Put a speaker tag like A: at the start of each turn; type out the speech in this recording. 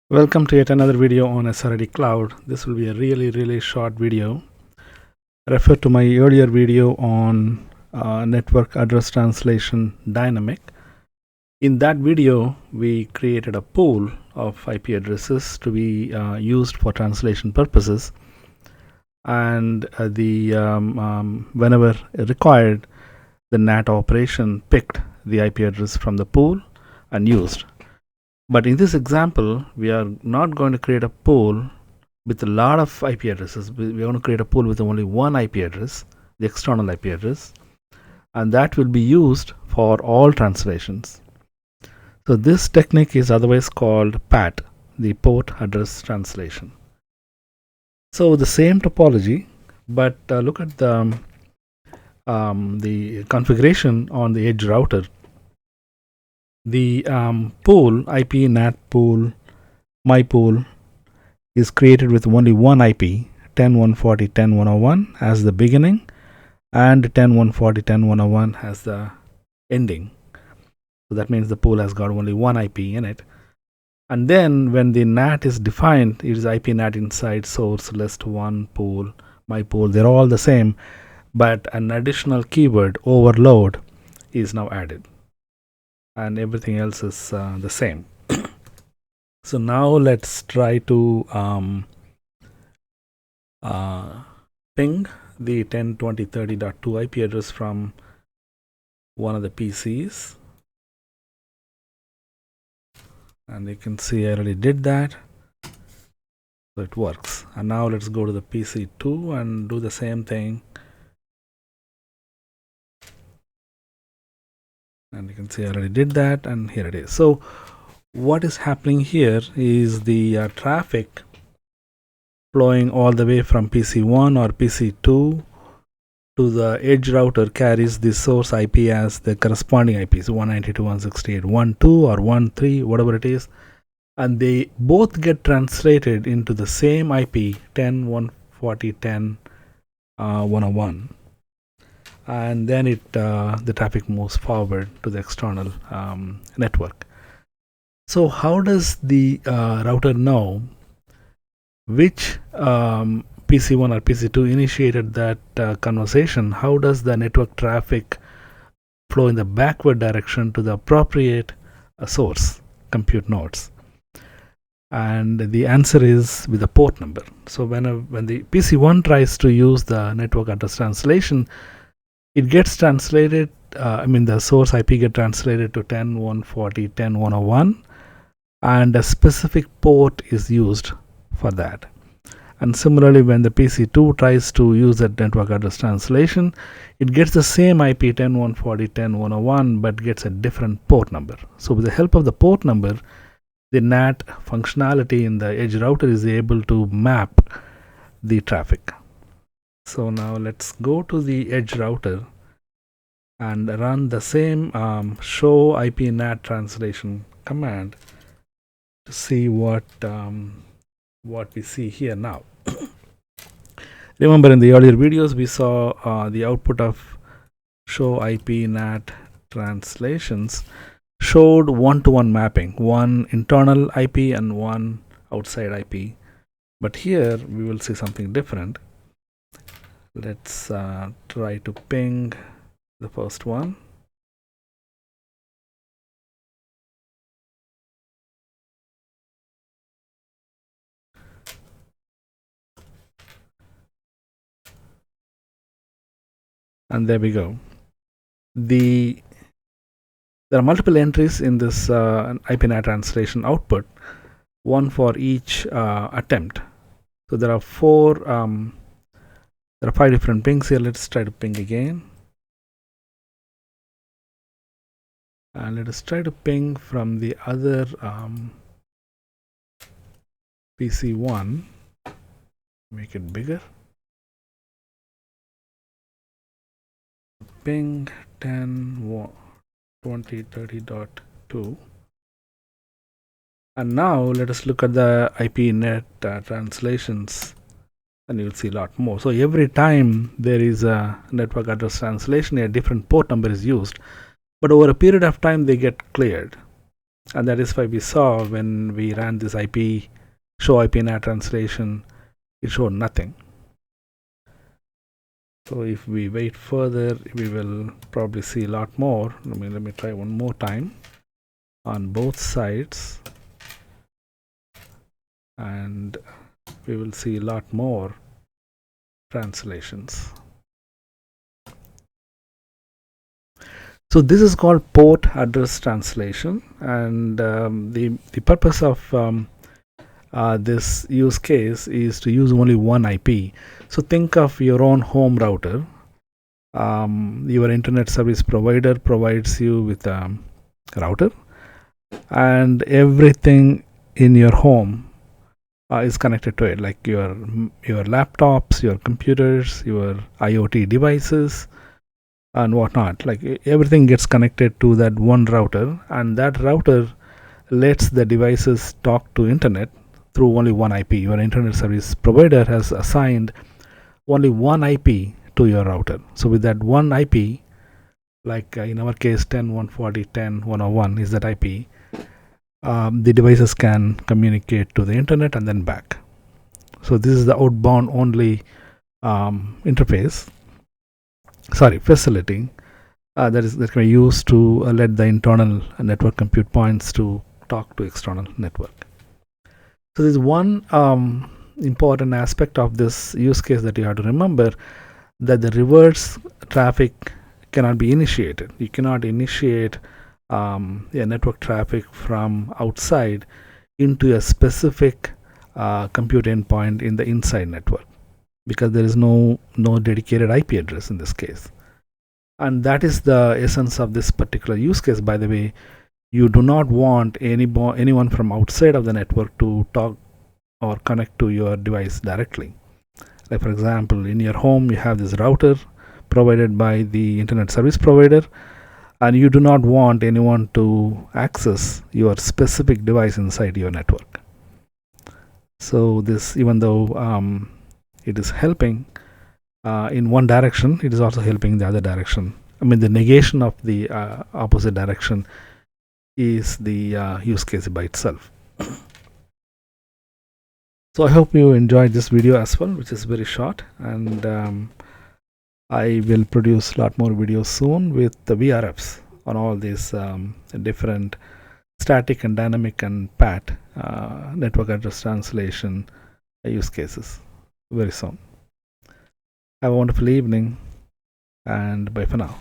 A: Welcome to yet another video on SRID Cloud. This will be a really short video. Refer to my earlier video on network address translation dynamic. In that video, we created a pool of IP addresses to be used for translation purposes, and whenever required, the NAT operation picked the IP address from the pool and used. But in this example, we are not going to create a pool with a lot of IP addresses. We are going to create a pool with only one IP address, the external IP address, and that will be used for all translations. So this technique is otherwise called PAT, the port address translation. So the same topology, but look at the configuration on the edge router. The pool, IP NAT pool, my pool, is created with only one IP, 10.140.10.101 as the beginning and 10.140.10.101 as the ending. So that means the pool has got only one IP in it. And then when the NAT is defined, it is IP NAT inside, source, list, one, pool, my pool. They're all the same, but an additional keyword, overload, is now added. And everything else is the same. So now let's try to ping the 10.20.30.2 IP address from one of the PCs. And you can see I already did that. So it works. And now let's go to the PC2 and do the same thing. And you can see I already did that, and here it is. So what is happening here is the traffic flowing all the way from PC1 or PC2 to the edge router carries the source IP as the corresponding IPs, 192.168.1.2 or 1.3, whatever it is, and they both get translated into the same IP, 10.140.10.101. And then the traffic moves forward to the external network. So how does the router know which PC1 or PC2 initiated that conversation? How does the network traffic flow in the backward direction to the appropriate source compute nodes? And the answer is with the port number. So when the PC1 tries to use the network address translation, it gets translated, the source IP gets translated to 10.140.10.101, and a specific port is used for that. And similarly, when the PC2 tries to use that network address translation, it gets the same IP 10.140.10.101, but gets a different port number. So with the help of the port number, the NAT functionality in the edge router is able to map the traffic. So now let's go to the edge router and run the same show IP NAT translation command to see what we see here now. Remember, in the earlier videos we saw the output of show IP NAT translations showed one-to-one mapping, one internal IP and one outside IP. But here we will see something different. Let's try to ping the first one. And there we go. There are multiple entries in this IP NAT translation output, one for each attempt. So there are 5 different pings here. Let's try to ping again. And let us try to ping from the other PC1. Make it bigger. Ping 10.20.30.2. And now let us look at the IP NAT translations, and you'll see a lot more. So every time there is a network address translation, a different port number is used, but over a period of time they get cleared. And that is why we saw when we ran this IP show IP NAT translation, it showed nothing. So if we wait further, we will probably see a lot more. Let me try one more time on both sides, and we will see a lot more translations. So this is called port address translation, and the purpose of this use case is to use only one IP. So think of your own home router. Your internet service provider provides you with a router, and everything in your home is connected to it, like your laptops, your computers, your IoT devices, and whatnot. Like everything gets connected to that one router, and that router lets the devices talk to internet through only one IP. Your internet service provider has assigned only one IP to your router. So with that one IP, like in our case 10.140.10.101 is that IP, the devices can communicate to the internet and then back. So this is the outbound only interface, facility that can be used to let the internal network compute points to talk to external network. So there's one important aspect of this use case that you have to remember, that the reverse traffic cannot be initiated. You cannot initiate network traffic from outside into a specific compute endpoint in the inside network, because there is no dedicated IP address in this case. And that is the essence of this particular use case. By the way, you do not want anyone from outside of the network to talk or connect to your device directly. Like for example, in your home you have this router provided by the internet service provider, and you do not want anyone to access your specific device inside your network. So this, even though it is helping in one direction, it is also helping in the other direction. I mean, the negation of the opposite direction is the use case by itself. So I hope you enjoyed this video as well, which is very short, and I will produce a lot more videos soon with the VRFs on all these different static and dynamic and PAT network address translation use cases very soon. Have a wonderful evening, and bye for now.